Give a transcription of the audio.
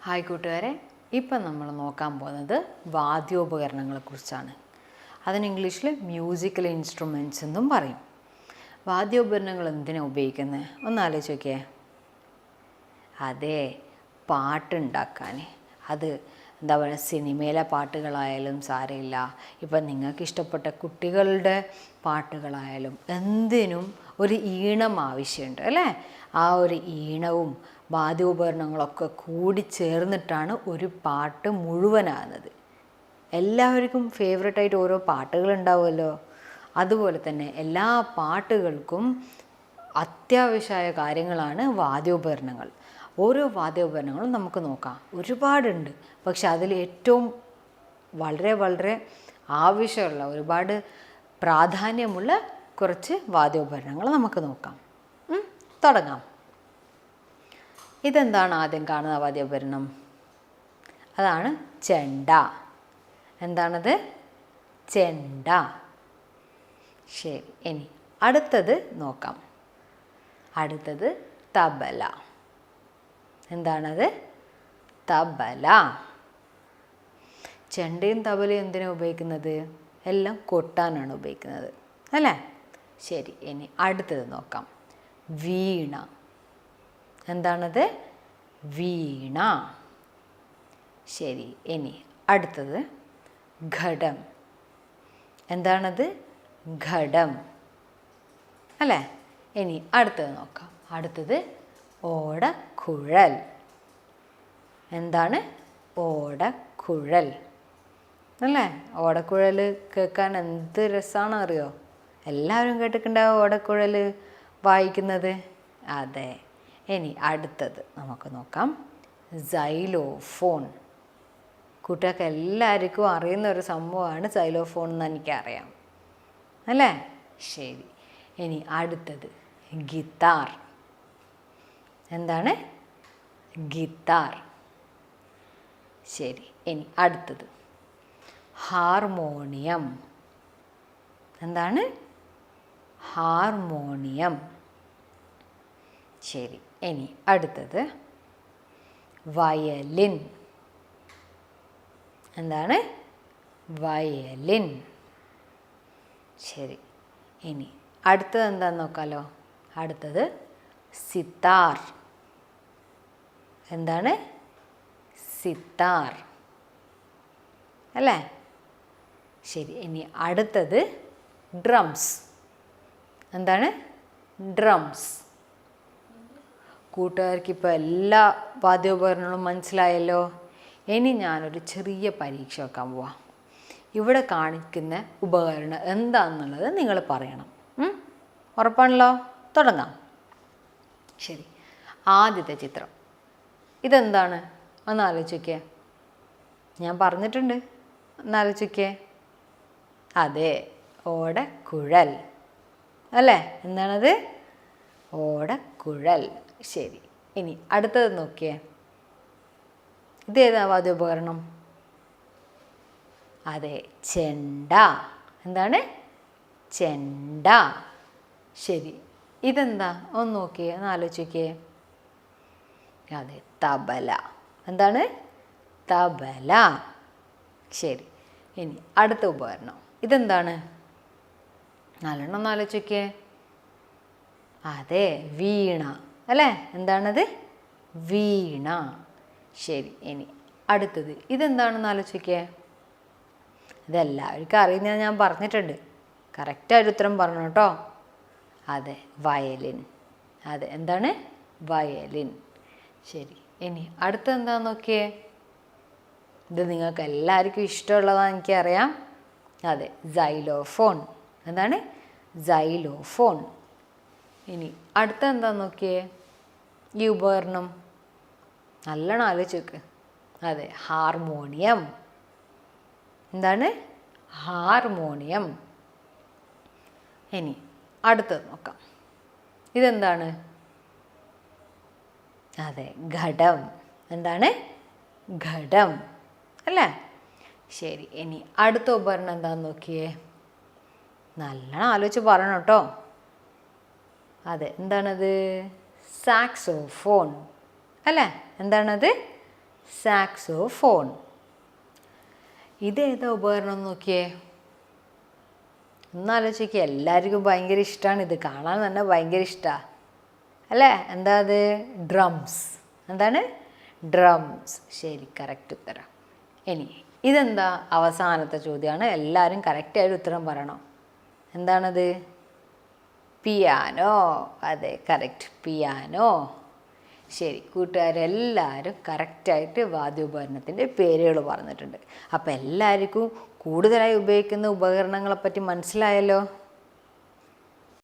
Hi കൂട്ടുകാരെ, ഇപ്പം നമ്മൾ നോക്കാൻ പോകുന്നത് വാദ്യോപകരണങ്ങളെക്കുറിച്ചാണ്. അതിന് ഇംഗ്ലീഷിൽ മ്യൂസിക്കൽ ഇൻസ്ട്രുമെൻറ്റ്സ് എന്നും പറയും. വാദ്യോപകരണങ്ങൾ എന്തിനാണ് ഉപയോഗിക്കുന്നത് ഒന്ന് ആലോചിച്ച് നോക്കിയേ. അതെ, പാട്ടുണ്ടാക്കാൻ. അത് എന്താ പറയുക, സിനിമയിലെ പാട്ടുകളായാലും സാരമില്ല, ഇപ്പം നിങ്ങൾക്ക് ഇഷ്ടപ്പെട്ട കുട്ടികളുടെ പാട്ടുകളായാലും എന്തിനും ഒരു ഈണം ആവശ്യമുണ്ട് അല്ലേ? ആ ഒരു ഈണവും വാദ്യോപകരണങ്ങളൊക്കെ കൂടി ചേർന്നിട്ടാണ് ഒരു പാട്ട് മുഴുവനാകുന്നത്. എല്ലാവർക്കും ഫേവറേറ്റായിട്ട് ഓരോ പാട്ടുകളുണ്ടാവുമല്ലോ. അതുപോലെ തന്നെ എല്ലാ പാട്ടുകൾക്കും അത്യാവശ്യമായ കാര്യങ്ങളാണ് വാദ്യോപകരണങ്ങൾ. ഓരോ വാദ്യോപകരണങ്ങളും നമുക്ക് നോക്കാം, ഒരുപാടുണ്ട്. പക്ഷെ അതിൽ ഏറ്റവും വളരെ ആവശ്യമുള്ള, ഒരുപാട് പ്രാധാന്യമുള്ള കുറച്ച് വാദ്യോപകരണങ്ങൾ നമുക്ക് നോക്കാം. തുടങ്ങാം. ഇതെന്താണ് ആദ്യം കാണുന്ന വാദ്യോപകരണം? അതാണ് ചെണ്ട. എന്താണത്? ചെണ്ട. ശരി, ഇനി അടുത്തത് നോക്കാം. അടുത്തത് തബല. എന്താണത്? തബല. ചെണ്ടയും തബലയും എന്തിനാണ് ഉപയോഗിക്കുന്നത്? എല്ലാം കൊട്ടാനാണ് ഉപയോഗിക്കുന്നത് അല്ലേ? ശരി, ഇനി അടുത്തത് നോക്കാം. വീണ. എന്താണത്? വീണ. ശരി, ഇനി അടുത്തത് ഘടം. എന്താണത്? ഘടം അല്ലേ? ഇനി അടുത്തത് നോക്കാം. അടുത്തത് ഓടക്കുഴൽ. എന്താണ്? ഓടക്കുഴൽ അല്ലേ? ഓടക്കുഴൽ കേൾക്കാൻ എന്ത് രസമാണോ അറിയോ? എല്ലാവരും കേട്ടിട്ടുണ്ടാവും ഓടക്കുഴൽ വായിക്കുന്നത്. അതെ. ഇനി അടുത്തത് നമുക്ക് നോക്കാം. സൈലോഫോൺ. കുട്ടികൾക്ക് എല്ലാവർക്കും അറിയുന്ന ഒരു സംഭവമാണ് സൈലോഫോൺ എന്ന് എനിക്കറിയാം അല്ലേ? ശരി, ഇനി അടുത്തത് ഗിത്താർ. എന്താണ്? ഗിത്താർ. ശരി, ഇനി അടുത്തത് ഹാർമോണിയം. എന്താണ്? ഹാർമോണിയം. ശരി, ഇനി അടുത്തത് വയലിൻ. എന്താണ്? വയലിൻ. ശരി, ഇനി അടുത്തത് എന്താണെന്ന് നോക്കാമല്ലോ. അടുത്തത് സിത്താർ. എന്താണ്? സിത്താർ അല്ലേ? ശരി, ഇനി അടുത്തത് ഡ്രംസ്. എന്താണ്? ഡ്രംസ്. കൂട്ടുകാർക്ക് ഇപ്പോൾ എല്ലാ വാദ്യോപകരണങ്ങളും മനസ്സിലായല്ലോ. ഇനി ഞാനൊരു ചെറിയ പരീക്ഷ വെക്കാൻ പോവാം. ഇവിടെ കാണിക്കുന്ന ഉപകരണം എന്താണെന്നുള്ളത് നിങ്ങൾ പറയണം. ഉറപ്പാണല്ലോ? തുടങ്ങാം. ശരി, ആദ്യത്തെ ചിത്രം ഇതെന്താണ്? ഒന്ന് ആലോചിക്കേ. ഞാൻ പറഞ്ഞിട്ടുണ്ട്, ഒന്ന് ആലോചിക്കേ. അതെ, ഓടക്കുഴൽ അല്ലേ? എന്താണത്? ഓടക്കുഴൽ. ശരി, ഇനി അടുത്തത് നോക്കിയേ. ഇതേതാ വാദ്യോപകരണം? അതെ, ചെണ്ട. എന്താണ്? ചെണ്ട. ശരി, ഇതെന്താ? ഒന്ന് നോക്കിയേ, ഒന്ന് ആലോചിക്കേ. അതെ, തബല. എന്താണ്? തബല. ശരി, ഇനി അടുത്ത ഉപകരണം ഇതെന്താണ്? നല്ലോണം ഒന്ന് ആലോചിക്കേ. അതെ, വീണ അല്ലേ? എന്താണത്? വീണ. ശരി, ഇനി അടുത്തത് ഇതെന്താണെന്ന് ആലോചിക്കേ. ഇതെല്ലാവർക്കും അറിയുന്നത് ഞാൻ പറഞ്ഞിട്ടുണ്ട്. കറക്റ്റായിട്ട് ഉത്തരം പറഞ്ഞു കേട്ടോ. അതെ, വയലിൻ. അതെ, എന്താണ്? വയലിൻ. ശരി, ഇനി അടുത്തത് എന്താണെന്ന് നോക്കിയേ. ഇത് നിങ്ങൾക്ക് എല്ലാവർക്കും ഇഷ്ടമുള്ളതാണെന്ന് എനിക്കറിയാം. അതെ, സൈലോഫോൺ. എന്താണ്? സൈലോഫോൺ. ഇനി അടുത്ത എന്താണെന്ന് നോക്കിയേ. ഈ ഉപകരണം നല്ലോണം ആലോചിക്ക്. അതെ, ഹാർമോണിയം. എന്താണ്? ഹാർമോണിയം. ഇനി അടുത്തത് നോക്കാം. ഇതെന്താണ്? അതെ, ഘടം. എന്താണ്? ഘടം അല്ലേ? ശരി, ഇനി അടുത്ത ഉപകരണം എന്താണെന്ന് നോക്കിയേ. നല്ലോണം ആലോചിച്ച് പറയണം കേട്ടോ. അതെ, എന്താണത്? സാക്സോഫോൺ അല്ലേ? എന്താണത്? സാക്സോഫോൺ. ഇതേതാ ഉപകരണം നോക്കിയേ? ഒന്നാലോചിക്കുക. എല്ലാവർക്കും ഭയങ്കര ഇഷ്ടമാണ് ഇത്, കാണാൻ തന്നെ ഭയങ്കര ഇഷ്ടമാണ് അല്ലേ? എന്താ അത്? ഡ്രംസ്. എന്താണ്? ഡ്രംസ്. ശരി, കറക്റ്റ് ഉത്തരം. ഇനി ഇതെന്താ? അവസാനത്തെ ചോദ്യമാണ്. എല്ലാവരും കറക്റ്റായിട്ട് ഉത്തരം പറയണം. എന്താണത്? പിയാനോ. അതെ, കറക്റ്റ്, പിയാനോ. ശരി, കൂട്ടുകാരെല്ലാവരും കറക്റ്റായിട്ട് വാദ്യോപകരണത്തിൻ്റെ പേരുകൾ പറഞ്ഞിട്ടുണ്ട്. അപ്പോൾ എല്ലാവർക്കും കൂടുതലായി ഉപയോഗിക്കുന്ന ഉപകരണങ്ങളെപ്പറ്റി മനസ്സിലായല്ലോ.